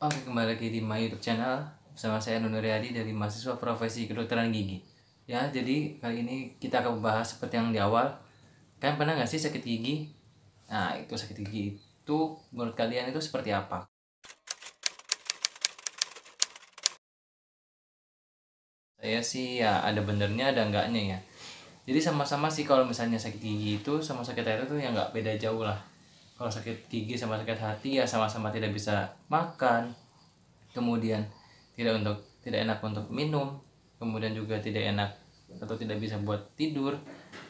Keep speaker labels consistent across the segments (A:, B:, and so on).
A: Oke, kembali lagi di my YouTube channel bersama saya Nunu Riyadi dari mahasiswa profesi kedokteran gigi. Ya, jadi kali ini kita akan membahas seperti yang di awal. Kalian pernah nggak sih sakit gigi? Nah, itu sakit gigi itu menurut kalian itu seperti apa? Saya sih ya ada benernya ada enggaknya ya. Jadi sama-sama sih kalau misalnya sakit gigi itu sama sakit hati itu ya nggak beda jauh lah. Kalau sakit gigi sama sakit hati ya sama-sama tidak bisa makan, kemudian tidak enak untuk minum, kemudian juga tidak enak atau tidak bisa buat tidur.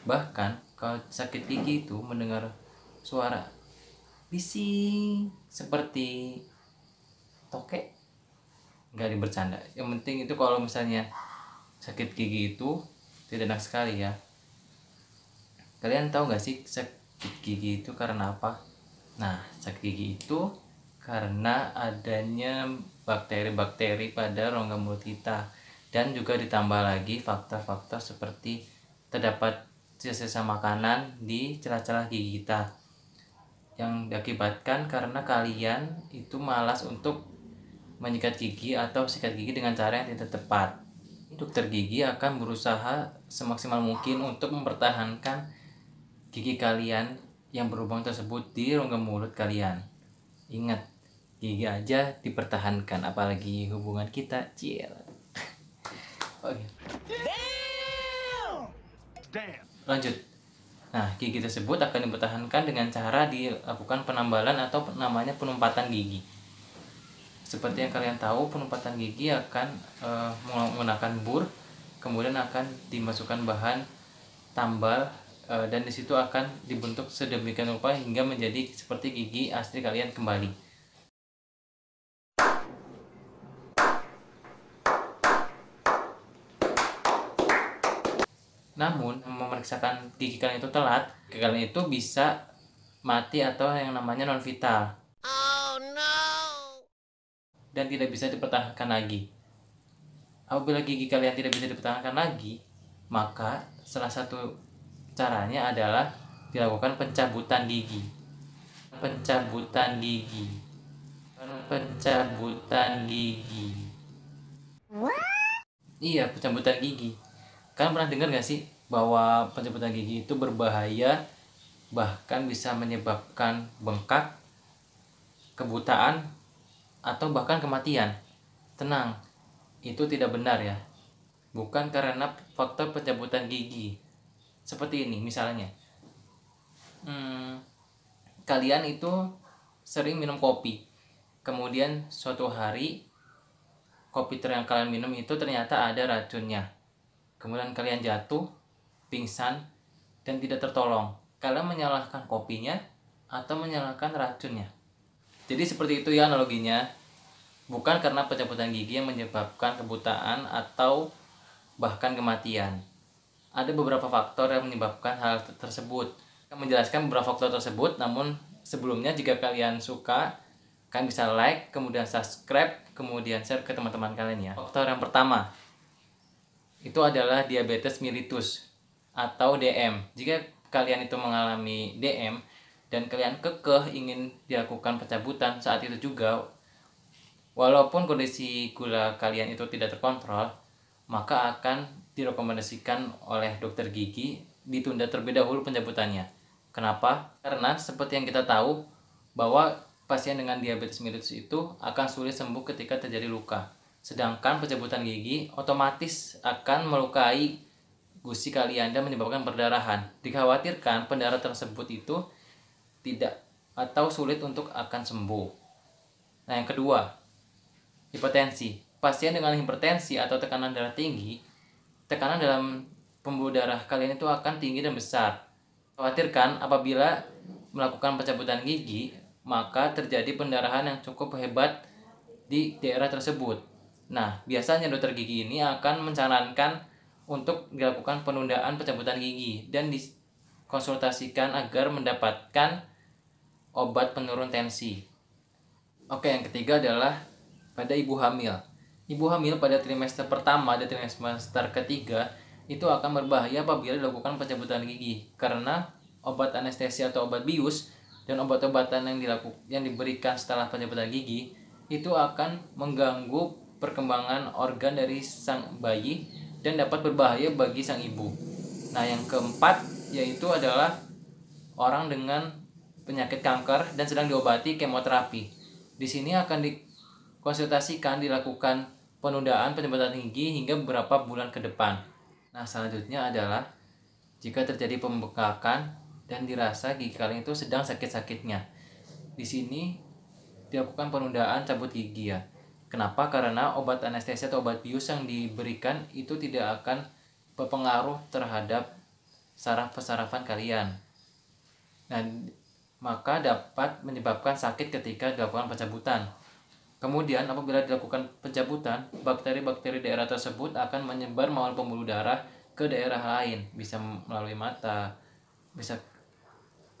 A: Bahkan kalau sakit gigi itu mendengar suara bising seperti tokek, nggak dibercanda. Yang penting itu kalau misalnya sakit gigi itu tidak enak sekali ya. Kalian tahu nggak sih sakit gigi itu karena apa? Nah, sakit gigi itu karena adanya bakteri-bakteri pada rongga mulut kita, dan juga ditambah lagi faktor-faktor seperti terdapat sisa-sisa makanan di celah-celah gigi kita yang diakibatkan karena kalian itu malas untuk menyikat gigi atau sikat gigi dengan cara yang tidak tepat. Dokter gigi akan berusaha semaksimal mungkin untuk mempertahankan gigi kalian yang berlubang tersebut di rongga mulut kalian. Ingat, gigi aja dipertahankan, apalagi hubungan kita, ciel. Oke. Lanjut. Nah, gigi tersebut akan dipertahankan dengan cara dilakukan penambalan atau namanya penumpatan gigi. Seperti yang kalian tahu, penumpatan gigi akan menggunakan bur, kemudian akan dimasukkan bahan tambal, dan disitu akan dibentuk sedemikian rupa hingga menjadi seperti gigi asli kalian kembali. Namun, memeriksakan gigi kalian itu telat, gigi kalian itu bisa mati atau yang namanya non vital. Oh no! Dan tidak bisa dipertahankan lagi. Apabila gigi kalian tidak bisa dipertahankan lagi, maka salah satu caranya adalah dilakukan pencabutan gigi. Pencabutan gigi. Pencabutan gigi. Iya, pencabutan gigi. Kalian pernah dengar nggak sih bahwa pencabutan gigi itu berbahaya, bahkan bisa menyebabkan bengkak, kebutaan, atau bahkan kematian? Tenang, itu tidak benar ya. Bukan karena faktor pencabutan gigi. Seperti ini misalnya. Kalian itu sering minum kopi. Kemudian suatu hari kopi yang kalian minum itu ternyata ada racunnya. Kemudian kalian jatuh, pingsan, dan tidak tertolong. Kalian menyalahkan kopinya atau menyalahkan racunnya? Jadi seperti itu ya analoginya. Bukan karena pencabutan gigi yang menyebabkan kebutaan atau bahkan kematian. Ada beberapa faktor yang menyebabkan hal tersebut. Akan menjelaskan beberapa faktor tersebut, namun sebelumnya jika kalian suka, kalian bisa like, kemudian subscribe, kemudian share ke teman-teman kalian ya. Faktor yang pertama itu adalah diabetes mellitus atau DM. Jika kalian itu mengalami DM dan kalian kekeh ingin dilakukan pencabutan saat itu juga, walaupun kondisi gula kalian itu tidak terkontrol, maka akan direkomendasikan oleh dokter gigi ditunda terlebih dahulu pencabutannya. Kenapa? Karena seperti yang kita tahu bahwa pasien dengan diabetes mellitus itu akan sulit sembuh ketika terjadi luka. Sedangkan pencabutan gigi otomatis akan melukai gusi kalian dan menyebabkan perdarahan. Dikhawatirkan pendarahan tersebut itu tidak atau sulit untuk akan sembuh. Nah, yang kedua, hipertensi. Pasien dengan hipertensi atau tekanan darah tinggi, tekanan dalam pembuluh darah kalian itu akan tinggi dan besar. Khawatirkan apabila melakukan pencabutan gigi, maka terjadi pendarahan yang cukup hebat di daerah tersebut. Nah, biasanya dokter gigi ini akan menyarankan untuk dilakukan penundaan pencabutan gigi dan dikonsultasikan agar mendapatkan obat penurun tensi. Oke, yang ketiga adalah pada ibu hamil. Ibu hamil pada trimester pertama dan trimester ketiga itu akan berbahaya apabila dilakukan pencabutan gigi, karena obat anestesi atau obat bius dan obat-obatan yang diberikan setelah pencabutan gigi itu akan mengganggu perkembangan organ dari sang bayi dan dapat berbahaya bagi sang ibu. Nah, yang keempat yaitu adalah orang dengan penyakit kanker dan sedang diobati kemoterapi. Di sini akan dikonsultasikan dilakukan penundaan penjemputan gigi hingga beberapa bulan ke depan. Nah, selanjutnya adalah jika terjadi pembengkakan dan dirasa gigi kalian itu sedang sakit-sakitnya. Di sini dilakukan penundaan cabut gigi ya. Kenapa? Karena obat anestesia atau obat bius yang diberikan itu tidak akan berpengaruh terhadap saraf-sarafan kalian. Nah, maka dapat menyebabkan sakit ketika dilakukan pencabutan. Kemudian apabila dilakukan pencabutan, bakteri-bakteri daerah tersebut akan menyebar melalui pembuluh darah ke daerah lain, bisa melalui mata, bisa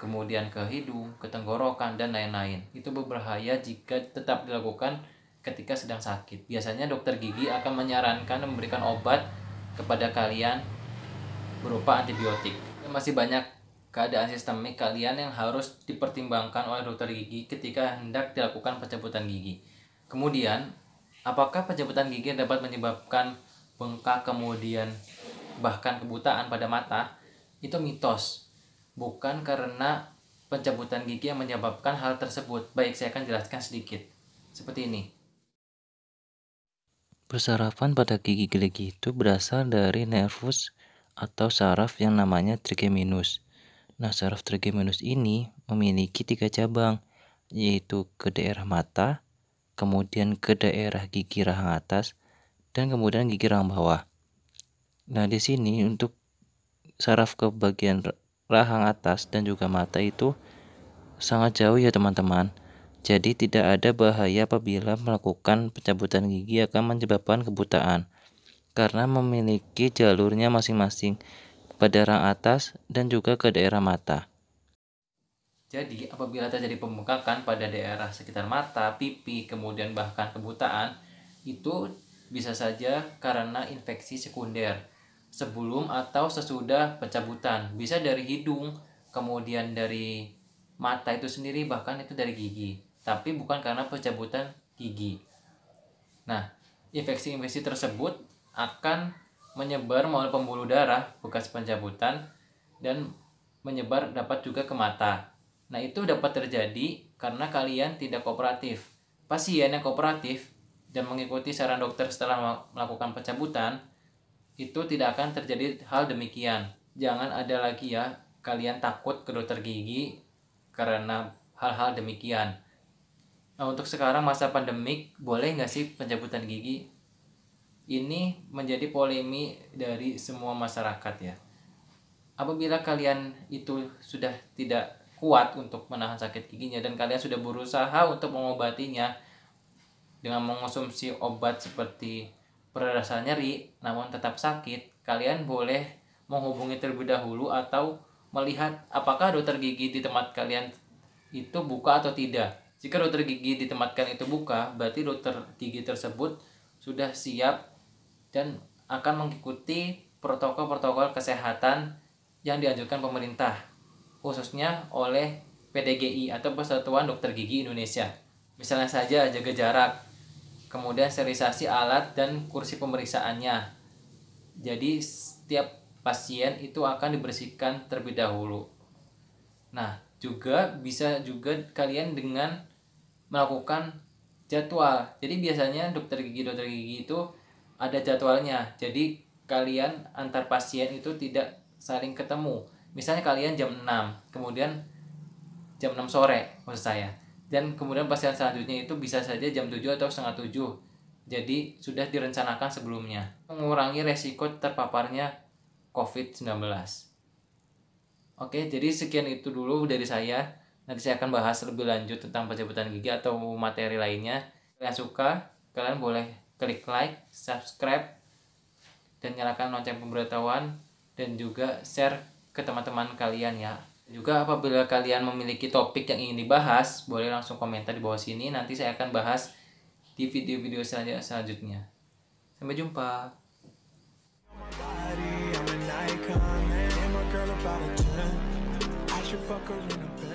A: kemudian ke hidung, ke tenggorokan, dan lain-lain. Itu berbahaya jika tetap dilakukan ketika sedang sakit. Biasanya dokter gigi akan menyarankan memberikan obat kepada kalian berupa antibiotik. Masih banyak keadaan sistemik kalian yang harus dipertimbangkan oleh dokter gigi ketika hendak dilakukan pencabutan gigi. Kemudian, apakah pencabutan gigi dapat menyebabkan bengkak kemudian bahkan kebutaan pada mata? Itu mitos. Bukan karena pencabutan gigi yang menyebabkan hal tersebut. Baik, saya akan jelaskan sedikit. Seperti ini.
B: Persarafan pada gigi gerigi itu berasal dari nervus atau saraf yang namanya trigeminus. Nah, saraf trigeminus ini memiliki 3 cabang, yaitu ke daerah mata, kemudian ke daerah gigi rahang atas, dan kemudian gigi rahang bawah. Nah, di sini untuk saraf ke bagian rahang atas dan juga mata itu sangat jauh ya teman-teman. Jadi tidak ada bahaya apabila melakukan pencabutan gigi akan menyebabkan kebutaan karena memiliki jalurnya masing-masing pada rahang atas dan juga ke daerah mata.
A: Jadi, apabila terjadi pembengkakan pada daerah sekitar mata, pipi, kemudian bahkan kebutaan, itu bisa saja karena infeksi sekunder sebelum atau sesudah pencabutan. Bisa dari hidung, kemudian dari mata itu sendiri, bahkan itu dari gigi. Tapi bukan karena pencabutan gigi. Nah, infeksi-infeksi tersebut akan menyebar melalui pembuluh darah bekas pencabutan dan menyebar dapat juga ke mata. Nah, itu dapat terjadi karena kalian tidak kooperatif. Pasien yang kooperatif dan mengikuti saran dokter setelah melakukan pencabutan, itu tidak akan terjadi hal demikian. Jangan ada lagi ya kalian takut ke dokter gigi karena hal-hal demikian. Nah, untuk sekarang masa pandemik, boleh nggak sih pencabutan gigi? Ini menjadi polemik dari semua masyarakat ya. Apabila kalian itu sudah tidak kuat untuk menahan sakit giginya dan kalian sudah berusaha untuk mengobatinya dengan mengonsumsi obat seperti pereda rasa nyeri namun tetap sakit, kalian boleh menghubungi terlebih dahulu atau melihat apakah dokter gigi di tempat kalian itu buka atau tidak. Jika dokter gigi di tempat kalian itu buka, berarti dokter gigi tersebut sudah siap dan akan mengikuti protokol-protokol kesehatan yang dianjurkan pemerintah, khususnya oleh PDGI atau Persatuan Dokter Gigi Indonesia. Misalnya saja jaga jarak, kemudian sterilisasi alat dan kursi pemeriksaannya. Jadi setiap pasien itu akan dibersihkan terlebih dahulu. Nah, juga bisa juga kalian dengan melakukan jadwal. Jadi biasanya dokter gigi itu ada jadwalnya. Jadi kalian antar pasien itu tidak saling ketemu. Misalnya kalian jam 6, kemudian jam 6 sore maksud saya. Dan kemudian pasien selanjutnya itu bisa saja jam 7 atau setengah 7. Jadi sudah direncanakan sebelumnya. Mengurangi resiko terpaparnya COVID-19. Oke, jadi sekian itu dulu dari saya. Nanti saya akan bahas lebih lanjut tentang pencabutan gigi atau materi lainnya. Kalian suka, kalian boleh klik like, subscribe, dan nyalakan lonceng pemberitahuan, dan juga share ke teman-teman kalian ya. Juga apabila kalian memiliki topik yang ingin dibahas, boleh langsung komentar di bawah sini. Nanti saya akan bahas di video-video selanjutnya. Sampai jumpa. Body, I'm an icon, man. I'm a girl about a 10. I should fuck her in a bed.